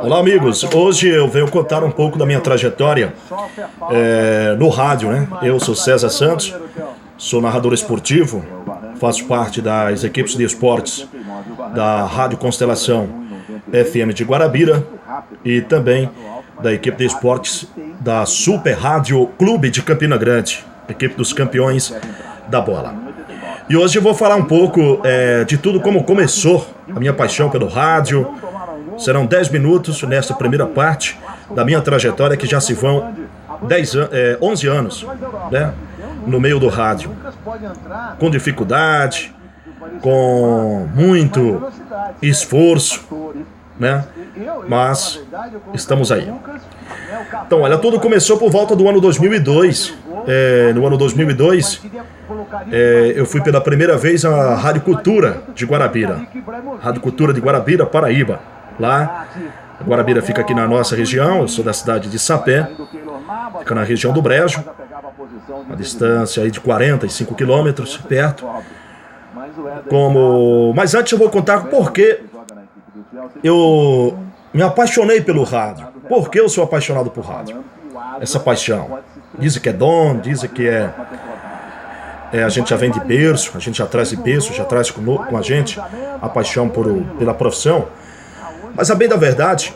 Olá, amigos. Hoje eu venho contar um pouco da minha trajetória no rádio, né? Eu sou César Santos, sou narrador esportivo, faço parte das equipes de esportes da Rádio Constelação FM de Guarabira e também da equipe de esportes da Super Rádio Clube de Campina Grande, equipe dos campeões da bola. E hoje eu vou falar um pouco de tudo, como começou a minha paixão pelo rádio. Serão 10 minutos nesta primeira parte da minha trajetória, que já se vão 11 anos, né, no meio do rádio. Com dificuldade, com muito esforço, né, mas estamos aí. Então, olha, tudo começou por volta do ano 2002. No ano 2002, eu fui pela primeira vez à Rádio Cultura de Guarabira. Rádio Cultura de Guarabira, Paraíba. Lá, Guarabira fica aqui na nossa região, eu sou da cidade de Sapé, fica na região do Brejo, uma distância aí de 45 quilômetros, perto. Mas antes eu vou contar por que eu me apaixonei pelo rádio. Por que eu sou apaixonado por rádio? Essa paixão. Dizem que é dom, dizem que a gente já vem de berço, a gente já traz de berço, já traz com a gente a paixão pela profissão. Mas a bem da verdade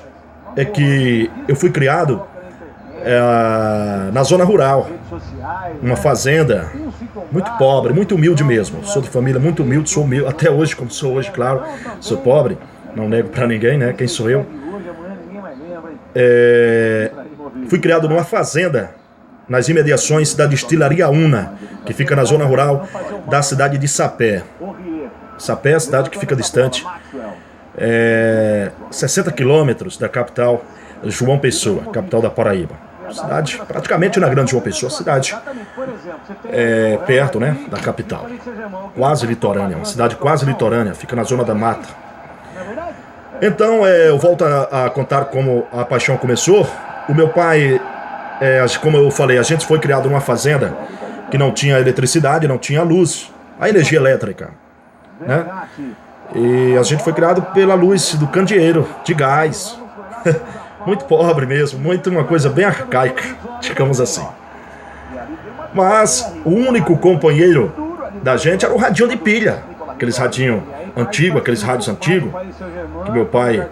é que eu fui criado na zona rural, uma fazenda muito pobre, muito humilde mesmo. Sou de família muito humilde, sou humilde, até hoje, como sou hoje, claro, sou pobre, não nego pra ninguém, né? Quem sou eu? Fui criado numa fazenda, nas imediações da destilaria Una, que fica na zona rural da cidade de Sapé. Sapé é a cidade que fica distante 60 quilômetros da capital João Pessoa, capital da Paraíba. Cidade praticamente na grande João Pessoa, cidade perto, né, da capital, quase litorânea, uma cidade quase litorânea, fica na zona da mata. Então eu volto a contar como a paixão começou. O meu pai, como eu falei, a gente foi criado numa fazenda que não tinha eletricidade, não tinha luz, a energia elétrica, né? E a gente foi criado pela luz do candeeiro, de gás. Muito pobre mesmo, uma coisa bem arcaica, digamos assim. Mas o único companheiro da gente era o radinho de pilha. Aqueles radinhos antigos, que meu pai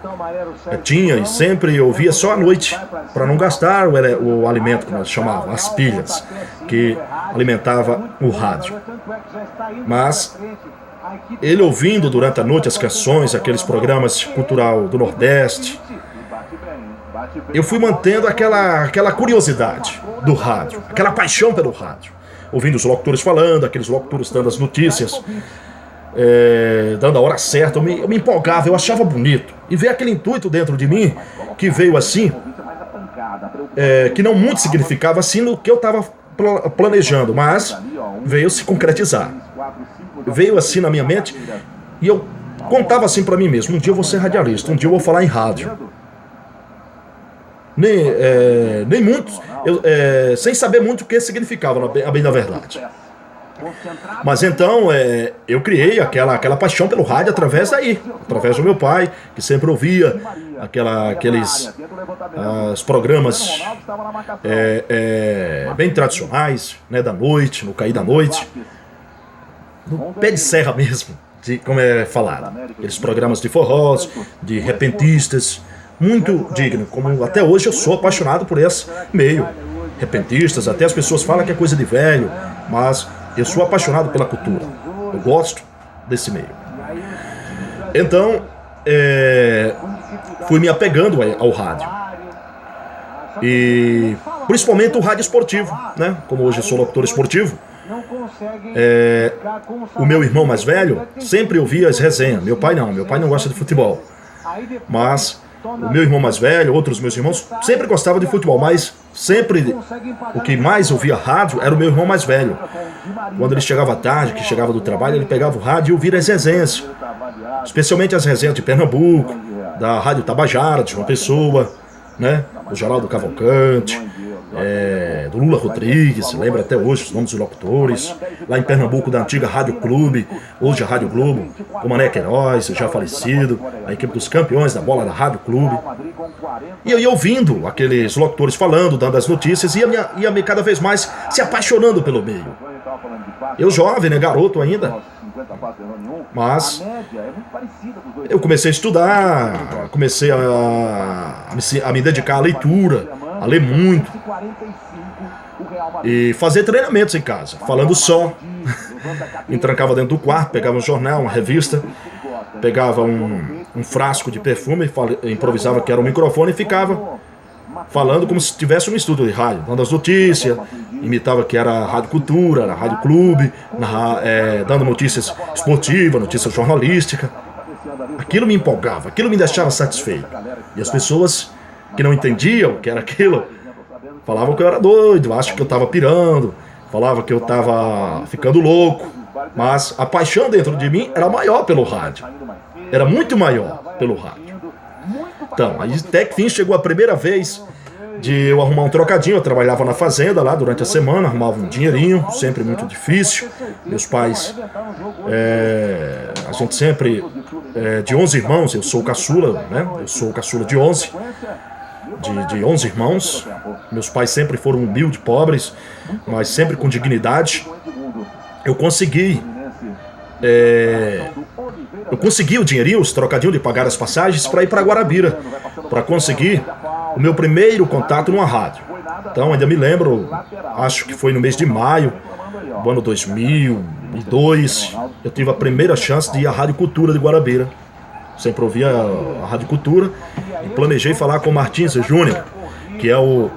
tinha e sempre ouvia só à noite, para não gastar o alimento, que nós chamávamos, as pilhas, que alimentava o rádio. Mas ele ouvindo durante a noite as canções, aqueles programas cultural do Nordeste, eu fui mantendo aquela curiosidade do rádio, aquela paixão pelo rádio, ouvindo os locutores falando, aqueles locutores dando as notícias, dando a hora certa. Eu me empolgava, eu achava bonito, e veio aquele intuito dentro de mim, que veio assim, que não muito significava assim no que eu estava planejando, mas veio se concretizar. Veio assim na minha mente, e eu contava assim pra mim mesmo: um dia eu vou ser radialista, um dia eu vou falar em rádio. Nem muito, sem saber muito o que significava, a bem da verdade. Mas então eu criei aquela paixão pelo rádio através do meu pai, que sempre ouvia aqueles programas bem tradicionais, né, da noite, no cair da noite, no pé de serra mesmo, como é falado. Aqueles programas de forrós, de repentistas, muito digno, como até hoje eu sou apaixonado por esse meio. Repentistas, até as pessoas falam que é coisa de velho, mas eu sou apaixonado pela cultura, eu gosto desse meio. Então, fui me apegando ao rádio, e principalmente o rádio esportivo, né? Como hoje eu sou locutor esportivo, o meu irmão mais velho sempre ouvia as resenhas. Meu pai não gosta de futebol, mas o meu irmão mais velho, outros meus irmãos, sempre gostavam de futebol, mas sempre o que mais ouvia rádio era o meu irmão mais velho. Quando ele chegava à tarde, que chegava do trabalho, ele pegava o rádio e ouvia as resenhas, especialmente as resenhas de Pernambuco, da Rádio Tabajara, de João Pessoa, né? O Geraldo Cavalcante, do Lula Rodrigues, lembra até hoje os nomes dos locutores. Lá em Pernambuco, da antiga Rádio Clube, hoje a Rádio Globo, o Mané Queiroz, já falecido, a equipe dos campeões da bola da Rádio Clube. E eu ia ouvindo aqueles locutores falando, dando as notícias, e ia me cada vez mais se apaixonando pelo meio. Eu jovem, né, garoto ainda. Mas eu comecei a estudar, comecei a me dedicar à leitura, a ler muito e fazer treinamentos em casa, falando só. Me trancava dentro do quarto, pegava um jornal, uma revista, pegava um frasco de perfume, improvisava que era um microfone e ficava falando como se tivesse um estúdio de rádio, dando as notícias, imitava que era a Rádio Cultura, a Rádio Clube, dando notícias esportivas, notícias jornalísticas. Aquilo me empolgava, aquilo me deixava satisfeito. E as pessoas que não entendiam o que era aquilo, falavam que eu era doido, acham que eu estava pirando, falavam que eu estava ficando louco. Mas a paixão dentro de mim era maior pelo rádio. Era muito maior pelo rádio. Então, aí até que fim chegou a primeira vez de eu arrumar um trocadinho. Eu trabalhava na fazenda lá durante a semana, arrumava um dinheirinho, sempre muito difícil. Meus pais, a gente sempre, de 11 irmãos, eu sou o caçula, né? Eu sou o caçula de 11 irmãos. Meus pais sempre foram humildes, pobres, mas sempre com dignidade. Eu consegui o dinheirinho, os trocadinhos de pagar as passagens para ir para Guarabira, para conseguir o meu primeiro contato numa rádio. Então ainda me lembro, acho que foi no mês de maio do ano 2002, eu tive a primeira chance de ir à Rádio Cultura de Guarabira. Sempre ouvia a Rádio Cultura e planejei falar com o Martins Júnior, que é o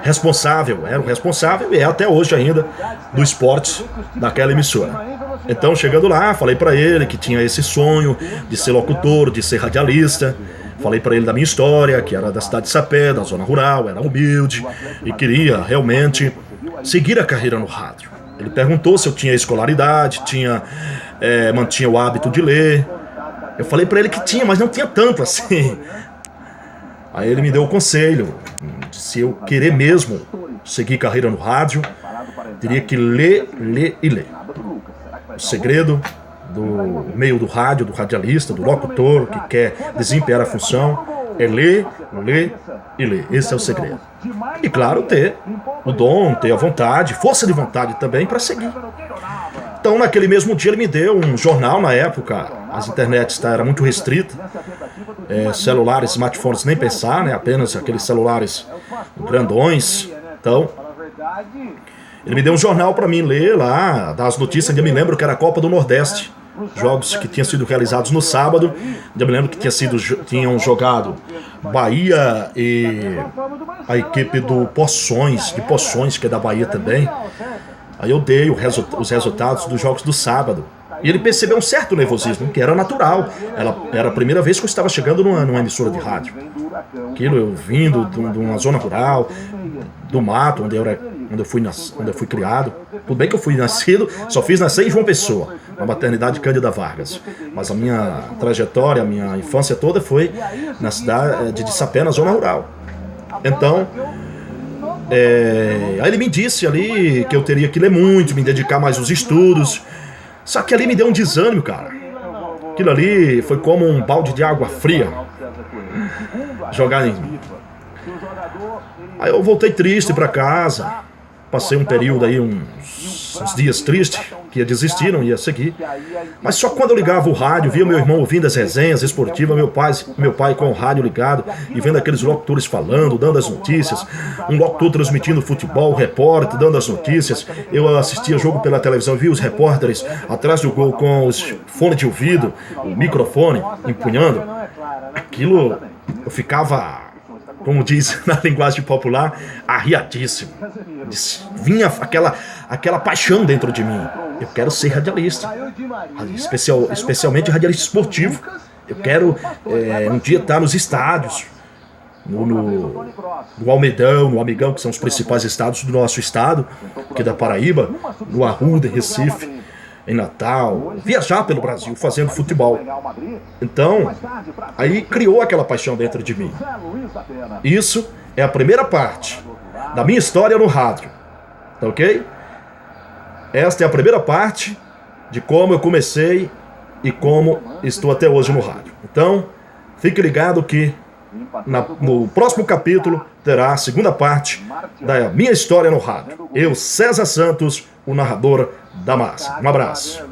responsável, era o responsável e é até hoje ainda do esporte daquela emissora. Então, chegando lá, falei para ele que tinha esse sonho de ser locutor, de ser radialista. Falei para ele da minha história, que era da cidade de Sapé, da zona rural, era humilde e queria realmente seguir a carreira no rádio. Ele perguntou se eu tinha escolaridade, mantinha o hábito de ler. Eu falei para ele que tinha, mas não tinha tanto assim. Aí ele me deu o conselho, se eu querer mesmo seguir carreira no rádio, teria que ler e ler. O segredo do meio do rádio, do radialista, do locutor que quer desempenhar a função é ler e ler. Esse é o segredo. E claro, ter o dom, ter a vontade, força de vontade também para seguir. Então, naquele mesmo dia, ele me deu um jornal. Na época, as internets eram muito restritas, celulares, smartphones, nem pensar, né? Apenas aqueles celulares grandões. Então, ele me deu um jornal para mim ler lá, dar as notícias. Ainda me lembro que era a Copa do Nordeste, jogos que tinham sido realizados no sábado. Ainda me lembro que tinham jogado Bahia e a equipe do Poções, que é da Bahia também. Aí eu dei os resultados dos jogos do sábado. E ele percebeu um certo nervosismo, que era natural. Era a primeira vez que eu estava chegando numa emissora de rádio. Aquilo, eu vindo de uma zona rural, do mato, onde eu fui criado. Tudo bem que eu fui nascido, só fiz nascer em João Pessoa, na maternidade Cândida Vargas. Mas a minha trajetória, a minha infância toda foi na cidade de Sapé, na zona rural. Então, aí ele me disse ali que eu teria que ler muito, me dedicar mais aos estudos. Só que ali me deu um desânimo, cara. Aquilo ali foi como um balde de água fria jogar em mim. Aí eu voltei triste para casa. Passei um período aí, uns dias tristes, que ia desistir, não ia seguir. Mas só quando eu ligava o rádio, via meu irmão ouvindo as resenhas esportivas, meu pai com o rádio ligado e vendo aqueles locutores falando, dando as notícias, um locutor transmitindo futebol, repórter dando as notícias. Eu assistia jogo pela televisão, via os repórteres atrás do gol com os fones de ouvido, o microfone empunhando. Aquilo, eu ficava, como diz na linguagem popular, arriadíssimo. Vinha aquela paixão dentro de mim. Eu quero ser radialista, especialmente radialista esportivo. Eu quero um dia estar nos estádios, no Almedão, no Amigão, que são os principais estádios do nosso estado, aqui da Paraíba, no Arruda, em Recife, em Natal, viajar pelo Brasil fazendo futebol. Então, aí criou aquela paixão dentro de mim. Isso é a primeira parte. da minha história no rádio. Tá ok? Esta é a primeira parte de como eu comecei e como estou até hoje no rádio. Então, fique ligado que no próximo capítulo terá a segunda parte da minha história no rádio. Eu, César Santos, o narrador da massa. Um abraço.